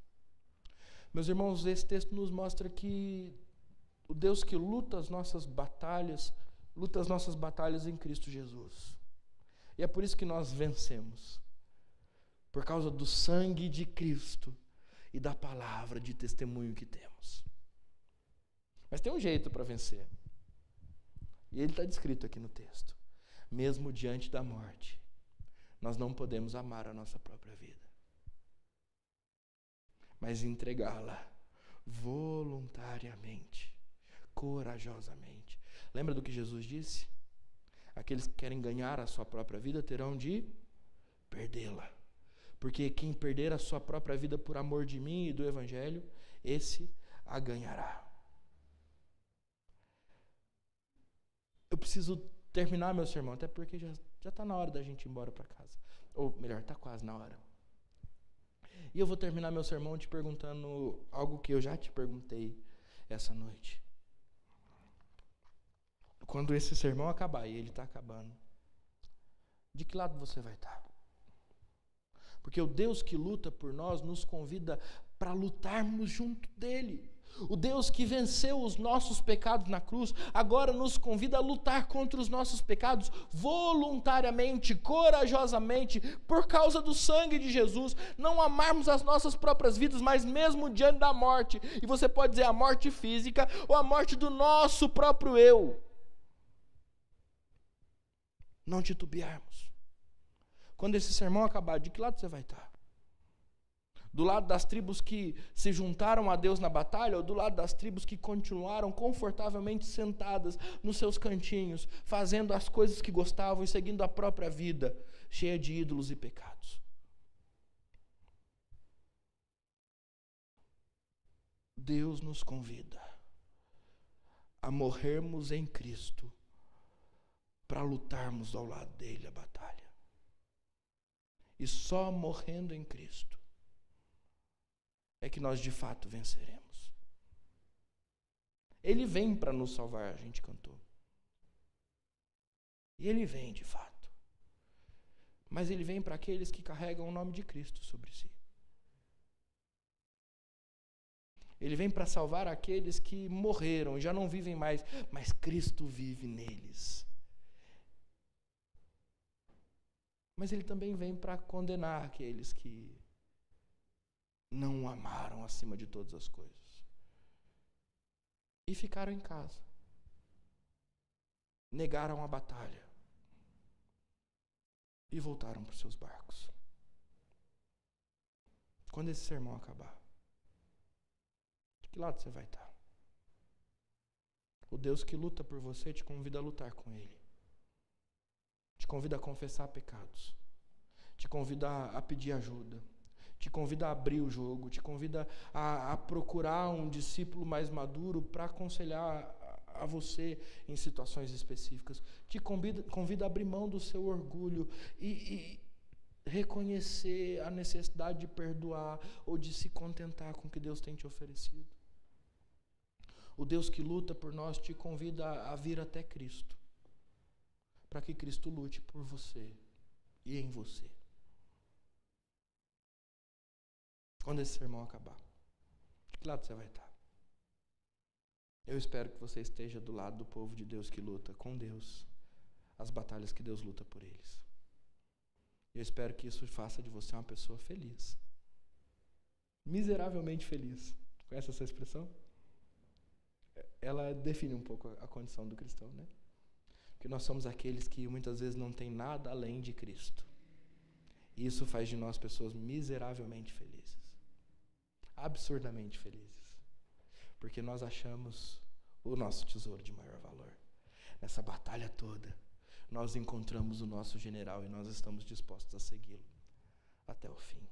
Meus irmãos, esse texto nos mostra que o Deus que luta as nossas batalhas em Cristo Jesus. E é por isso que nós vencemos, por causa do sangue de Cristo e da palavra de testemunho que temos. Mas tem um jeito para vencer, e ele está descrito aqui no texto. Mesmo diante da morte, nós não podemos amar a nossa própria vida, mas entregá-la voluntariamente, corajosamente. Lembra do que Jesus disse? Aqueles que querem ganhar a sua própria vida terão de perdê-la, porque quem perder a sua própria vida por amor de mim e do Evangelho, esse a ganhará. Eu preciso terminar meu sermão, até porque já está na hora da gente ir embora para casa. Ou melhor, está quase na hora. E eu vou terminar meu sermão te perguntando algo que eu já te perguntei essa noite. Quando esse sermão acabar, e ele está acabando, de que lado você vai estar? Porque o Deus que luta por nós nos convida para lutarmos junto dele. O Deus que venceu os nossos pecados na cruz, agora nos convida a lutar contra os nossos pecados voluntariamente, corajosamente, por causa do sangue de Jesus. Não amarmos as nossas próprias vidas, mas mesmo diante da morte, e você pode dizer a morte física ou a morte do nosso próprio eu, não titubearmos. Quando esse sermão acabar, de que lado você vai estar? Do lado das tribos que se juntaram a Deus na batalha, ou do lado das tribos que continuaram confortavelmente sentadas nos seus cantinhos, fazendo as coisas que gostavam e seguindo a própria vida, cheia de ídolos e pecados? Deus nos convida a morrermos em Cristo para lutarmos ao lado dele a batalha. E só morrendo em Cristo é que nós de fato venceremos. Ele vem para nos salvar, a gente cantou. E ele vem de fato. Mas ele vem para aqueles que carregam o nome de Cristo sobre si. Ele vem para salvar aqueles que morreram, já não vivem mais, mas Cristo vive neles. Mas ele também vem para condenar aqueles que não o amaram acima de todas as coisas e ficaram em casa, negaram a batalha e voltaram para os seus barcos. Quando esse sermão acabar, de que lado você vai estar? O Deus que luta por você te convida a lutar com ele, te convida a confessar pecados, te convida a pedir ajuda, te convida a abrir o jogo, te convida a procurar um discípulo mais maduro para aconselhar a você em situações específicas. Te convida a abrir mão do seu orgulho e reconhecer a necessidade de perdoar ou de se contentar com o que Deus tem te oferecido. O Deus que luta por nós te convida a vir até Cristo, para que Cristo lute por você e em você. Quando esse sermão acabar, de que lado você vai estar? Eu espero que você esteja do lado do povo de Deus que luta com Deus as batalhas que Deus luta por eles. Eu espero que isso faça de você uma pessoa feliz. Miseravelmente feliz. Conhece essa expressão? ela define um pouco a condição do cristão, né? Porque nós somos aqueles que muitas vezes não tem nada além de Cristo. E isso faz de nós pessoas miseravelmente felizes. Absurdamente felizes. Porque nós achamos o nosso tesouro de maior valor. Nessa batalha toda, nós encontramos o nosso general e nós estamos dispostos a segui-lo até o fim.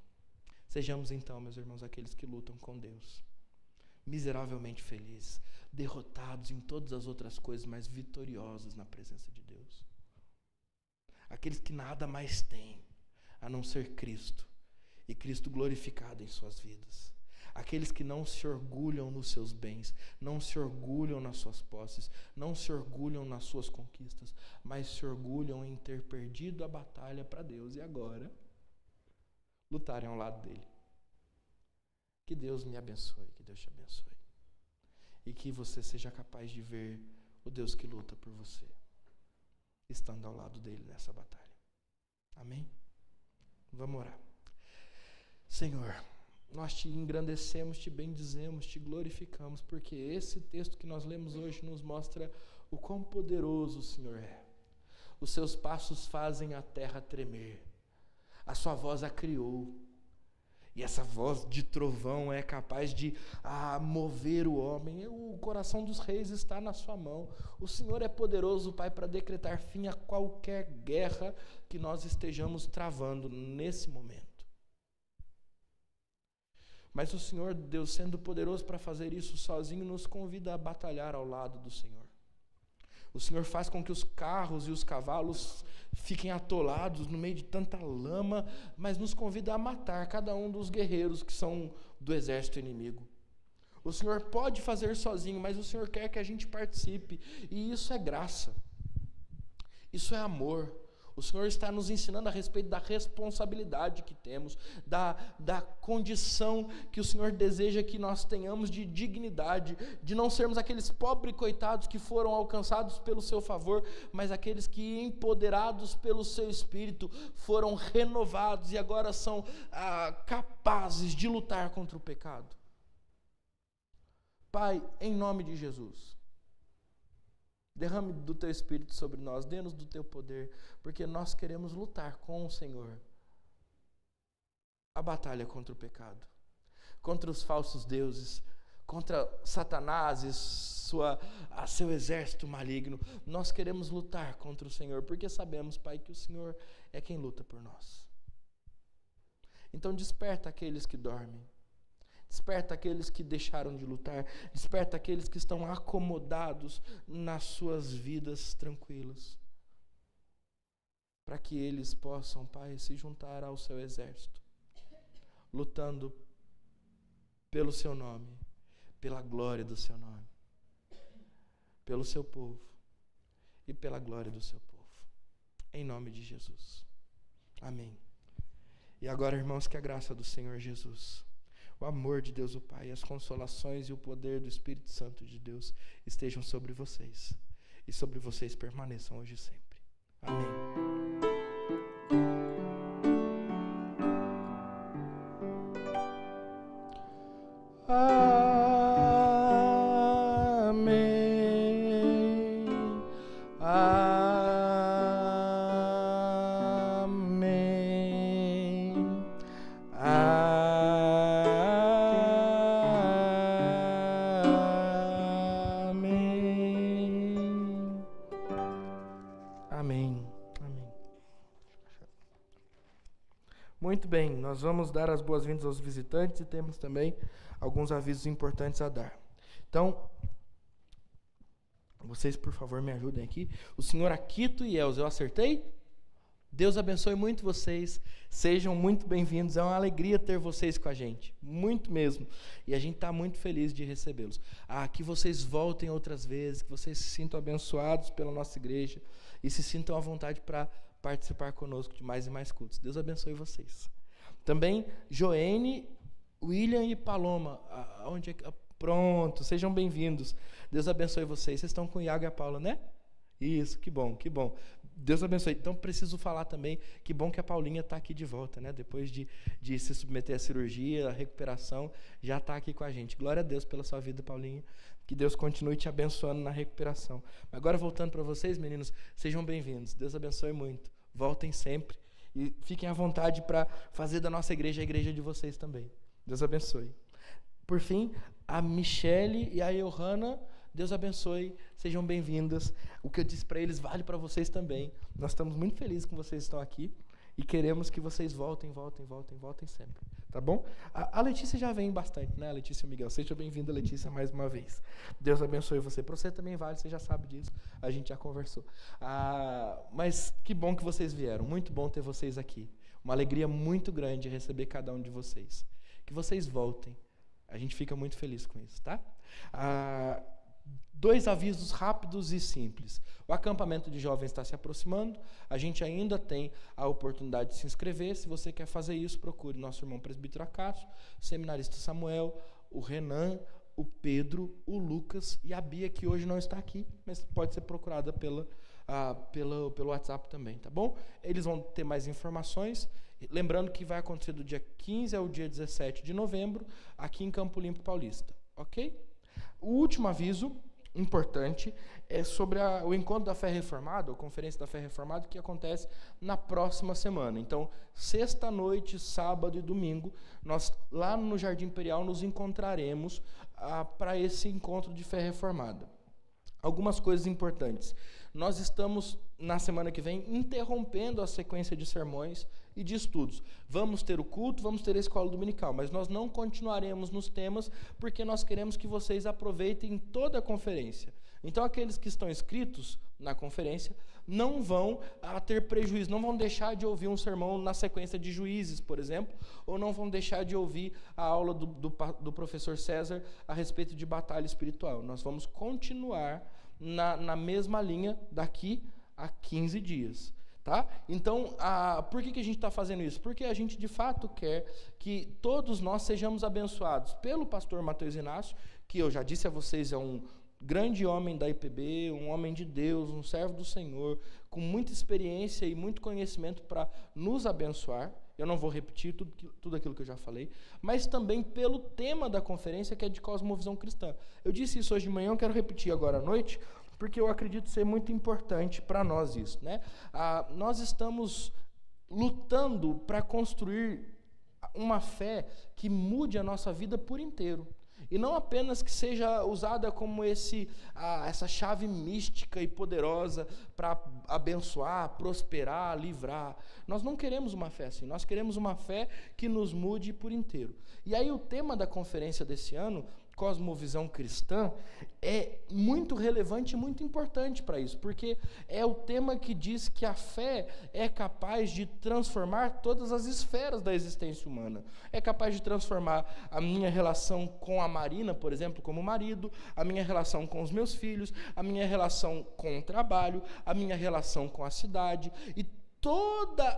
Sejamos então, meus irmãos, aqueles que lutam com Deus, miseravelmente felizes, derrotados em todas as outras coisas, mas vitoriosos na presença de Deus. Aqueles que nada mais têm a não ser Cristo, e Cristo glorificado em suas vidas. Aqueles que não se orgulham nos seus bens, não se orgulham nas suas posses, não se orgulham nas suas conquistas, mas se orgulham em ter perdido a batalha para Deus e agora lutarem ao lado dele. Que Deus me abençoe, que Deus te abençoe. E que você seja capaz de ver o Deus que luta por você, estando ao lado dele nessa batalha. Amém? Vamos orar. Senhor, nós te engrandecemos, te bendizemos, te glorificamos, porque esse texto que nós lemos hoje nos mostra o quão poderoso o Senhor é. Os seus passos fazem a terra tremer. A sua voz a criou. E essa voz de trovão é capaz de mover o homem. O coração dos reis está na sua mão. O Senhor é poderoso, Pai, para decretar fim a qualquer guerra que nós estejamos travando nesse momento. Mas o Senhor, Deus, sendo poderoso para fazer isso sozinho, nos convida a batalhar ao lado do Senhor. O Senhor faz com que os carros e os cavalos fiquem atolados no meio de tanta lama, mas nos convida a matar cada um dos guerreiros que são do exército inimigo. O Senhor pode fazer sozinho, mas o Senhor quer que a gente participe, e isso é graça. Isso é amor. O Senhor está nos ensinando a respeito da responsabilidade que temos, da condição que o Senhor deseja que nós tenhamos de dignidade, de não sermos aqueles pobres coitados que foram alcançados pelo seu favor, mas aqueles que, empoderados pelo seu Espírito, foram renovados e agora são capazes de lutar contra o pecado. Pai, em nome de Jesus, derrame do teu Espírito sobre nós, dê-nos do teu poder, porque nós queremos lutar com o Senhor a batalha contra o pecado, contra os falsos deuses, contra Satanás e seu exército maligno. Nós queremos lutar contra o Senhor, porque sabemos, Pai, que o Senhor é quem luta por nós. Então desperta aqueles que dormem. Desperta aqueles que deixaram de lutar. Desperta aqueles que estão acomodados nas suas vidas tranquilas. Para que eles possam, Pai, se juntar ao seu exército, lutando pelo seu nome, pela glória do seu nome, pelo seu povo e pela glória do seu povo. Em nome de Jesus. Amém. E agora, irmãos, que a graça do Senhor Jesus, o amor de Deus o Pai, as consolações e o poder do Espírito Santo de Deus estejam sobre vocês. E sobre vocês permaneçam hoje e sempre. Amém. Muito bem, nós vamos dar as boas-vindas aos visitantes e temos também alguns avisos importantes a dar. Então, vocês, por favor, me ajudem aqui. O senhor Aquito e Elza, eu acertei? Deus abençoe muito vocês, sejam muito bem-vindos, é uma alegria ter vocês com a gente, muito mesmo, e a gente está muito feliz de recebê-los. Que vocês voltem outras vezes, que vocês se sintam abençoados pela nossa igreja e se sintam à vontade para participar conosco de mais e mais cultos. Deus abençoe vocês. Também Joene, William e Paloma, pronto, sejam bem-vindos. Deus abençoe vocês. Vocês estão com o Iago e a Paula, né? Isso, que bom, que bom. Deus abençoe. Então, preciso falar também, que bom que a Paulinha está aqui de volta, né? Depois de se submeter à cirurgia, à recuperação, já está aqui com a gente. Glória a Deus pela sua vida, Paulinha. Que Deus continue te abençoando na recuperação. Agora, voltando para vocês, meninos, sejam bem-vindos. Deus abençoe muito. Voltem sempre. E fiquem à vontade para fazer da nossa igreja a igreja de vocês também. Deus abençoe. Por fim, a Michele e a Johanna, Deus abençoe, sejam bem-vindas. O que eu disse para eles vale para vocês também. Nós estamos muito felizes que vocês estão aqui e queremos que vocês voltem sempre. Tá bom? A Letícia já vem bastante, né? A Letícia e o Miguel. Seja bem-vinda, Letícia, mais uma vez. Deus abençoe você. Para você também vale, você já sabe disso. A gente já conversou. Mas que bom que vocês vieram. Muito bom ter vocês aqui. Uma alegria muito grande receber cada um de vocês. Que vocês voltem. A gente fica muito feliz com isso, tá? 2 avisos rápidos e simples. O acampamento de jovens está se aproximando. A gente ainda tem a oportunidade de se inscrever. Se você quer fazer isso, procure nosso irmão presbítero Acácio, o seminarista Samuel, o Renan, o Pedro, o Lucas e a Bia, que hoje não está aqui, mas pode ser procurada pelo WhatsApp também, tá bom? Eles vão ter mais informações. Lembrando que vai acontecer do dia 15 ao dia 17 de novembro, aqui em Campo Limpo Paulista, ok? O último aviso importante é sobre o encontro da Fé Reformada, a conferência da Fé Reformada, que acontece na próxima semana. Então, sexta-noite, sábado e domingo, nós lá no Jardim Imperial nos encontraremos para esse encontro de Fé Reformada. Algumas coisas importantes. Nós estamos, na semana que vem, interrompendo a sequência de sermões e de estudos. Vamos ter o culto, vamos ter a escola dominical, mas nós não continuaremos nos temas, porque nós queremos que vocês aproveitem toda a conferência. Então, aqueles que estão inscritos na conferência não vão ter prejuízo, não vão deixar de ouvir um sermão na sequência de Juízes, por exemplo, ou não vão deixar de ouvir a aula do professor César a respeito de batalha espiritual. Nós vamos continuar na mesma linha daqui a 15 dias. Tá? Então, por que a gente está fazendo isso? Porque a gente, de fato, quer que todos nós sejamos abençoados pelo pastor Mateus Inácio, que eu já disse a vocês, é um grande homem da IPB, um homem de Deus, um servo do Senhor, com muita experiência e muito conhecimento para nos abençoar. Eu não vou repetir tudo aquilo que eu já falei, mas também pelo tema da conferência, que é de cosmovisão cristã. Eu disse isso hoje de manhã, eu quero repetir agora à noite, porque eu acredito ser muito importante para nós isso, né? Nós estamos lutando para construir uma fé que mude a nossa vida por inteiro. E não apenas que seja usada como essa chave mística e poderosa para abençoar, prosperar, livrar. Nós não queremos uma fé assim, nós queremos uma fé que nos mude por inteiro. E aí o tema da conferência desse ano, Cosmovisão Cristã, é muito relevante e muito importante para isso, porque é o tema que diz que a fé é capaz de transformar todas as esferas da existência humana. É capaz de transformar a minha relação com a Marina, por exemplo, como marido, a minha relação com os meus filhos, a minha relação com o trabalho, a minha relação com a cidade, e toda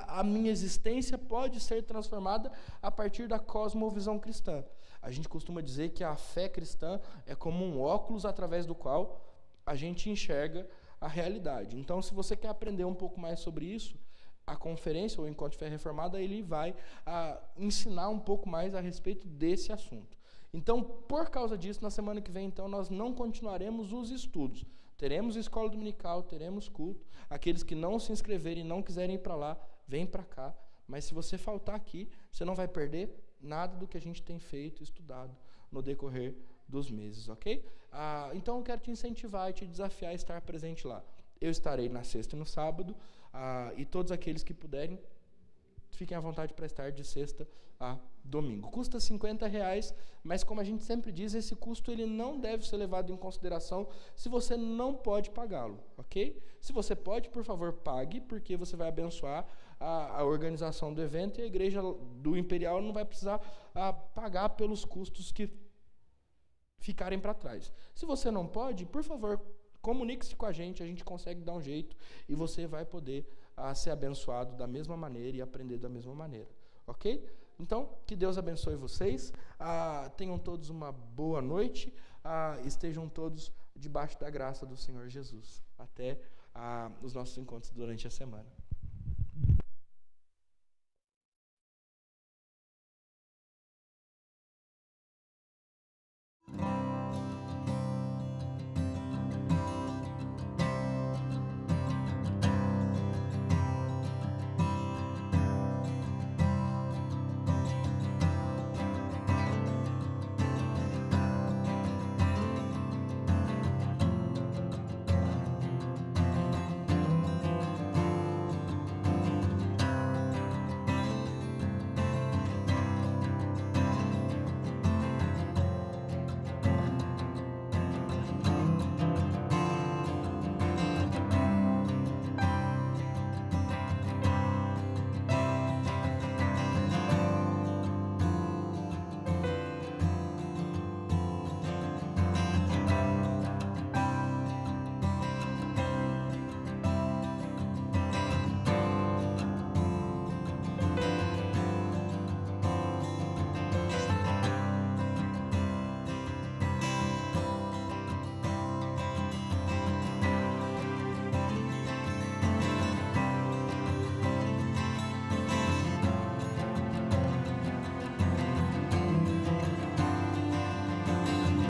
a minha existência pode ser transformada a partir da cosmovisão cristã. A gente costuma dizer que a fé cristã é como um óculos através do qual a gente enxerga a realidade. Então, se você quer aprender um pouco mais sobre isso, a conferência, ou o Encontro de Fé Reformada, ele vai ensinar um pouco mais a respeito desse assunto. Então, por causa disso, na semana que vem, então, nós não continuaremos os estudos. Teremos escola dominical, teremos culto. Aqueles que não se inscreverem e não quiserem ir para lá, vem para cá. Mas se você faltar aqui, você não vai perder nada do que a gente tem feito e estudado no decorrer dos meses, ok? Então eu quero te incentivar e te desafiar a estar presente lá. Eu estarei na sexta e no sábado, e todos aqueles que puderem, fiquem à vontade para estar de sexta a domingo. Custa R$50, mas como a gente sempre diz, esse custo ele não deve ser levado em consideração se você não pode pagá-lo, ok? Se você pode, por favor, pague, porque você vai abençoar a organização do evento e a igreja do Imperial não vai precisar pagar pelos custos que ficarem para trás. Se você não pode, por favor, comunique-se com a gente consegue dar um jeito e você vai poder ser abençoado da mesma maneira e aprender da mesma maneira, ok? Então, que Deus abençoe vocês, tenham todos uma boa noite, estejam todos debaixo da graça do Senhor Jesus. Até os nossos encontros durante a semana.